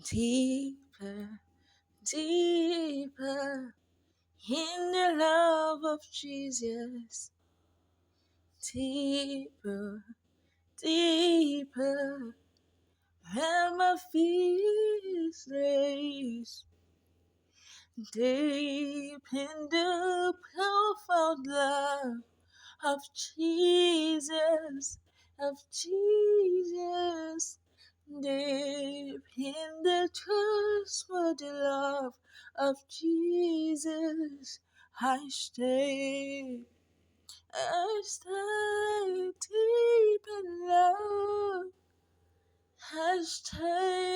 deeper, deeper in the love of Jesus. Deeper, deeper, and my feet lays deep in the profound love of Jesus, of Jesus. Deep in the trustworthy love of Jesus, I stay deep in love. I stay